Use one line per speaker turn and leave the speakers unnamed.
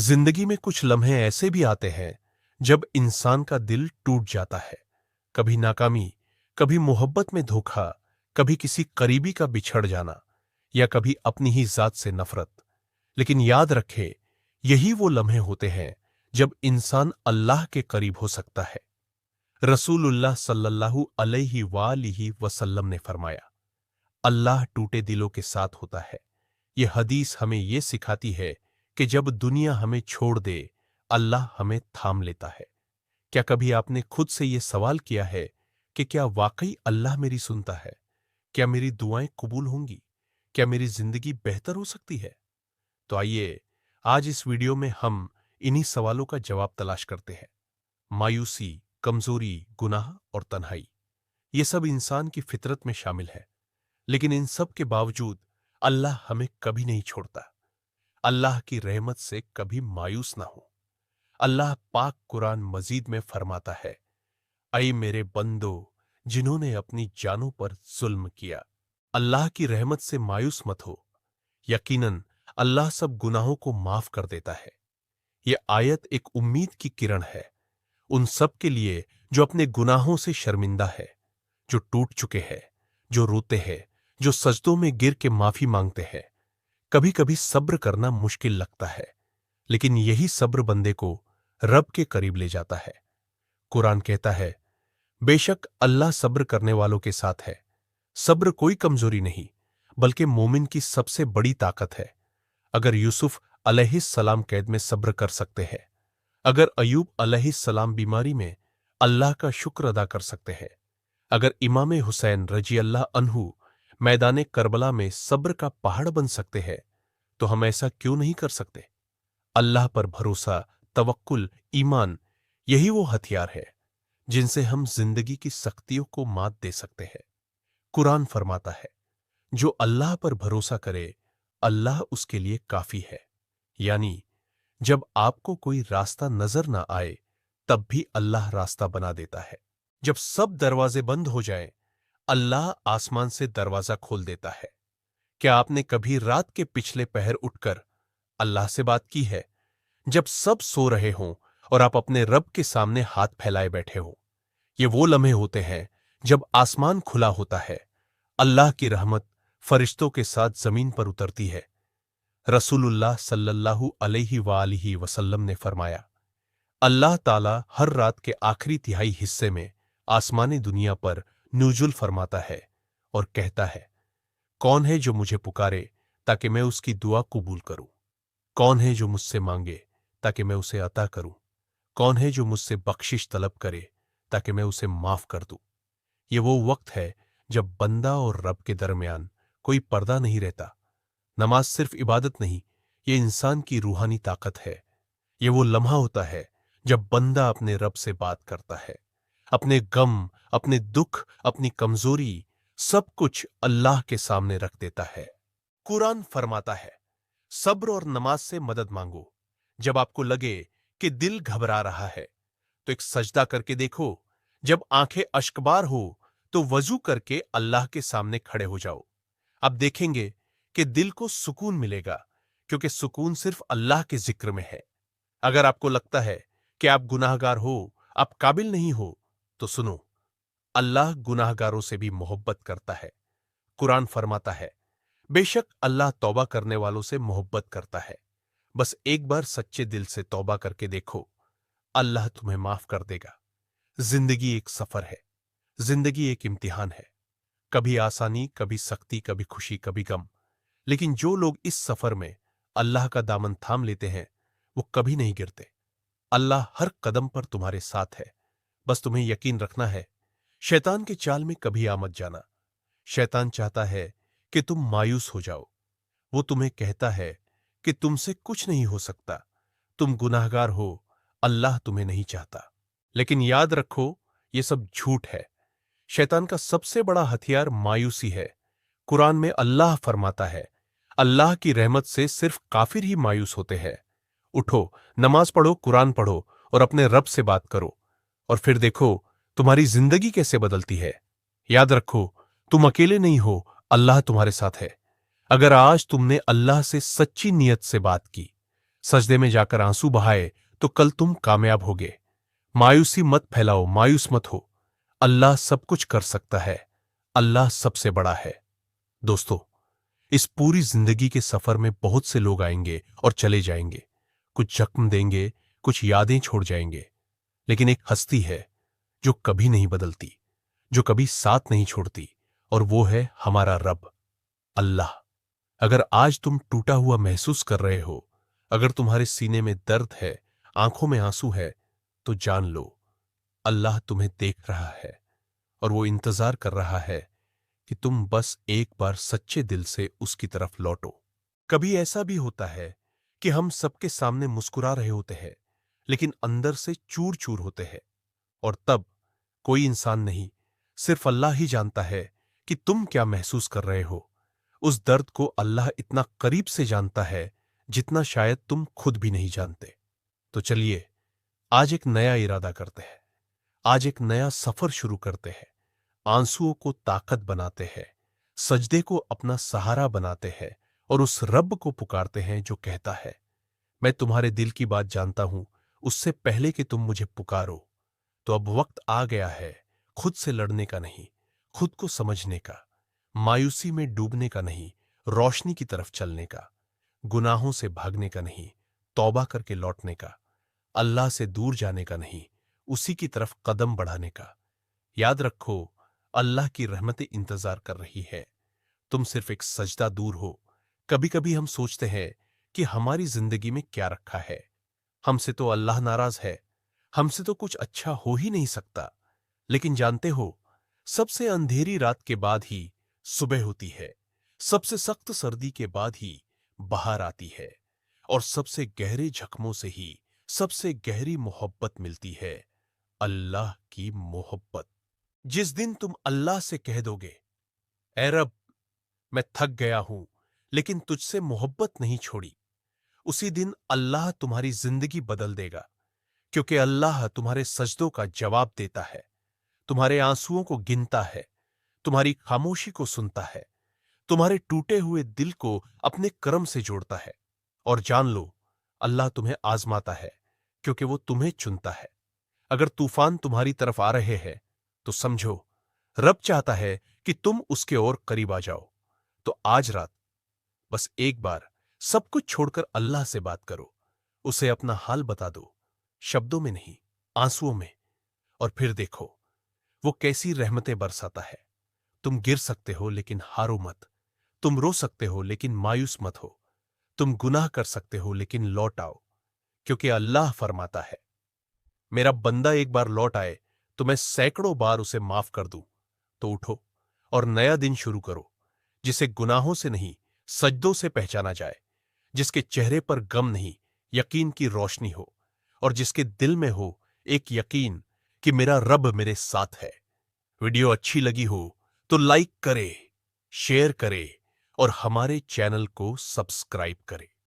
जिंदगी में कुछ लम्हे ऐसे भी आते हैं जब इंसान का दिल टूट जाता है। कभी नाकामी, कभी मोहब्बत में धोखा, कभी किसी करीबी का बिछड़ जाना या कभी अपनी ही जात से नफरत। लेकिन याद रखे, यही वो लम्हे होते हैं जब इंसान अल्लाह के करीब हो सकता है। रसूलुल्लाह सल्लल्लाहु अलैहि वसल्लम ने फरमाया, अल्लाह टूटे दिलों के साथ होता है। ये हदीस हमें ये सिखाती है कि जब दुनिया हमें छोड़ दे, अल्लाह हमें थाम लेता है। क्या कभी आपने खुद से ये सवाल किया है कि क्या वाकई अल्लाह मेरी सुनता है? क्या मेरी दुआएं कबूल होंगी? क्या मेरी जिंदगी बेहतर हो सकती है? तो आइए, आज इस वीडियो में हम इन्हीं सवालों का जवाब तलाश करते हैं। मायूसी, कमजोरी, गुनाह और तन्हाई, ये सब इंसान की फितरत में शामिल है। लेकिन इन सब के बावजूद अल्लाह हमें कभी नहीं छोड़ता। अल्लाह की रहमत से कभी मायूस ना हो। अल्लाह पाक कुरान मजीद में फरमाता है, ऐ मेरे बंदो जिन्होंने अपनी जानों पर जुल्म किया, अल्लाह की रहमत से मायूस मत हो। यकीनन अल्लाह सब गुनाहों को माफ कर देता है। यह आयत एक उम्मीद की किरण है उन सब के लिए जो अपने गुनाहों से शर्मिंदा है, जो टूट चुके हैं, जो रोते हैं, जो सजदों में गिर के माफी मांगते हैं। कभी कभी सब्र करना मुश्किल लगता है, लेकिन यही सब्र बंदे को रब के करीब ले जाता है। कुरान कहता है, बेशक अल्लाह सब्र करने वालों के साथ है। सब्र कोई कमजोरी नहीं, बल्कि मोमिन की सबसे बड़ी ताकत है। अगर यूसुफ अलैहिस्सलाम कैद में सब्र कर सकते हैं, अगर अयूब अलैहिस्सलाम बीमारी में अल्लाह का शुक्र अदा कर सकते हैं, अगर इमाम हुसैन रजी अल्लाह अन्हु मैदान करबला में सब्र का पहाड़ बन सकते हैं, तो हम ऐसा क्यों नहीं कर सकते? अल्लाह पर भरोसा, तवक्कुल, ईमान, यही वो हथियार है जिनसे हम जिंदगी की सख्तियों को मात दे सकते हैं। कुरान फरमाता है, जो अल्लाह पर भरोसा करे, अल्लाह उसके लिए काफी है। यानी जब आपको कोई रास्ता नजर ना आए, तब भी अल्लाह रास्ता बना देता है। जब सब दरवाजे बंद हो जाएं, अल्लाह आसमान से दरवाजा खोल देता है। क्या आपने कभी रात के पिछले पहर उठकर अल्लाह से बात की है, जब सब सो रहे हों और आप अपने रब के सामने हाथ फैलाए बैठे हो? ये वो लम्हे होते हैं जब आसमान खुला होता है, अल्लाह की रहमत फरिश्तों के साथ जमीन पर उतरती है। रसूलुल्लाह सल्लल्लाहु अलैहि वसल्लम ने फरमाया, अल्लाह ताला हर रात के आखिरी तिहाई हिस्से में आसमानी दुनिया पर नुजुल फरमाता है और कहता है, कौन है जो मुझे पुकारे ताकि मैं उसकी दुआ कबूल करूं? कौन है जो मुझसे मांगे ताकि मैं उसे अता करूं? कौन है जो मुझसे बख्शिश तलब करे ताकि मैं उसे माफ कर दूं? ये वो वक्त है जब बंदा और रब के दरमियान कोई पर्दा नहीं रहता। नमाज सिर्फ इबादत नहीं, ये इंसान की रूहानी ताकत है। ये वो लम्हा होता है जब बंदा अपने रब से बात करता है, अपने गम, अपने दुख, अपनी कमजोरी, सब कुछ अल्लाह के सामने रख देता है। कुरान फरमाता है, सब्र और नमाज से मदद मांगो। जब आपको लगे कि दिल घबरा रहा है, तो एक सजदा करके देखो। जब आंखें अश्कबार हो, तो वजू करके अल्लाह के सामने खड़े हो जाओ। आप देखेंगे कि दिल को सुकून मिलेगा, क्योंकि सुकून सिर्फ अल्लाह के जिक्र में है। अगर आपको लगता है कि आप गुनाहगार हो, आप काबिल नहीं हो, तो सुनो, अल्लाह गुनाहगारों से भी मोहब्बत करता है। कुरान फरमाता है, बेशक अल्लाह तौबा करने वालों से मोहब्बत करता है। बस एक बार सच्चे दिल से तौबा करके देखो, अल्लाह तुम्हें माफ कर देगा। जिंदगी एक सफर है, जिंदगी एक इम्तिहान है। कभी आसानी, कभी सख्ती, कभी खुशी, कभी गम। लेकिन जो लोग इस सफर में अल्लाह का दामन थाम लेते हैं, वो कभी नहीं गिरते। अल्लाह हर कदम पर तुम्हारे साथ है। बस तुम्हें यकीन रखना है। शैतान के चाल में कभी आ मत जाना। शैतान चाहता है कि तुम मायूस हो जाओ। वो तुम्हें कहता है कि तुमसे कुछ नहीं हो सकता, तुम गुनाहगार हो, अल्लाह तुम्हें नहीं चाहता। लेकिन याद रखो, ये सब झूठ है। शैतान का सबसे बड़ा हथियार मायूसी है। कुरान में अल्लाह फरमाता है, अल्लाह की रहमत से सिर्फ काफिर ही मायूस होते हैं। उठो, नमाज पढ़ो, कुरान पढ़ो और अपने रब से बात करो, और फिर देखो तुम्हारी जिंदगी कैसे बदलती है। याद रखो, तुम अकेले नहीं हो, अल्लाह तुम्हारे साथ है। अगर आज तुमने अल्लाह से सच्ची नीयत से बात की, सजदे में जाकर आंसू बहाए तो कल तुम कामयाब होगे। मायूसी मत फैलाओ, मायूस मत हो। अल्लाह सब कुछ कर सकता है। अल्लाह सबसे बड़ा है। दोस्तों, इस पूरी जिंदगी के सफर में बहुत से लोग आएंगे और चले जाएंगे। कुछ जख्म देंगे, कुछ यादें छोड़ जाएंगे, लेकिन एक हस्ती है जो कभी नहीं बदलती, जो कभी साथ नहीं छोड़ती, और वो है हमारा रब, अल्लाह। अगर आज तुम टूटा हुआ महसूस कर रहे हो, अगर तुम्हारे सीने में दर्द है, आंखों में आंसू है, तो जान लो अल्लाह तुम्हें देख रहा है और वो इंतजार कर रहा है कि तुम बस एक बार सच्चे दिल से उसकी तरफ लौटो। कभी ऐसा भी होता है कि हम सबके सामने मुस्कुरा रहे होते हैं, लेकिन अंदर से चूर चूर होते हैं, और तब कोई इंसान नहीं, सिर्फ अल्लाह ही जानता है कि तुम क्या महसूस कर रहे हो। उस दर्द को अल्लाह इतना करीब से जानता है जितना शायद तुम खुद भी नहीं जानते। तो चलिए आज एक नया इरादा करते हैं, आज एक नया सफर शुरू करते हैं। आंसुओं को ताकत बनाते हैं, सजदे को अपना सहारा बनाते हैं, और उस रब को पुकारते हैं जो कहता है, मैं तुम्हारे दिल की बात जानता हूं उससे पहले कि तुम मुझे पुकारो। तो अब वक्त आ गया है खुद से लड़ने का नहीं, खुद को समझने का, मायूसी में डूबने का नहीं, रोशनी की तरफ चलने का, गुनाहों से भागने का नहीं, तौबा करके लौटने का, अल्लाह से दूर जाने का नहीं, उसी की तरफ कदम बढ़ाने का। याद रखो, अल्लाह की रहमतें इंतजार कर रही है, तुम सिर्फ एक सजदा दूर हो। कभी कभी हम सोचते हैं कि हमारी जिंदगी में क्या रखा है, हमसे तो अल्लाह नाराज है, हमसे तो कुछ अच्छा हो ही नहीं सकता। लेकिन जानते हो, सबसे अंधेरी रात के बाद ही सुबह होती है, सबसे सख्त सर्दी के बाद ही बहार आती है, और सबसे गहरे जख्मों से ही सबसे गहरी मोहब्बत मिलती है, अल्लाह की मोहब्बत। जिस दिन तुम अल्लाह से कह दोगे, ऐ रब, मैं थक गया हूं लेकिन तुझसे मोहब्बत नहीं छोड़ी, उसी दिन अल्लाह तुम्हारी जिंदगी बदल देगा। क्योंकि अल्लाह तुम्हारे सजदों का जवाब देता है, तुम्हारे आंसुओं को गिनता है, तुम्हारी खामोशी को सुनता है, तुम्हारे टूटे हुए दिल को अपने करम से जोड़ता है। और जान लो, अल्लाह तुम्हें आजमाता है क्योंकि वो तुम्हें चुनता है। अगर तूफान तुम्हारी तरफ आ रहे हैं तो समझो, रब चाहता है कि तुम उसके और करीब आ जाओ। तो आज रात बस एक बार सब कुछ छोड़कर अल्लाह से बात करो, उसे अपना हाल बता दो, शब्दों में नहीं, आंसुओं में, और फिर देखो वो कैसी रहमतें बरसाता है। तुम गिर सकते हो लेकिन हारो मत, तुम रो सकते हो लेकिन मायूस मत हो, तुम गुनाह कर सकते हो लेकिन लौट आओ, क्योंकि अल्लाह फरमाता है, मेरा बंदा एक बार लौट आए तो मैं सैकड़ों बार उसे माफ कर दूं। तो उठो और नया दिन शुरू करो, जिसे गुनाहों से नहीं, सजदों से पहचाना जाए, जिसके चेहरे पर गम नहीं, यकीन की रोशनी हो, और जिसके दिल में हो एक यकीन कि मेरा रब मेरे साथ है। वीडियो अच्छी लगी हो तो लाइक करे, शेयर करे, और हमारे चैनल को सब्सक्राइब करे।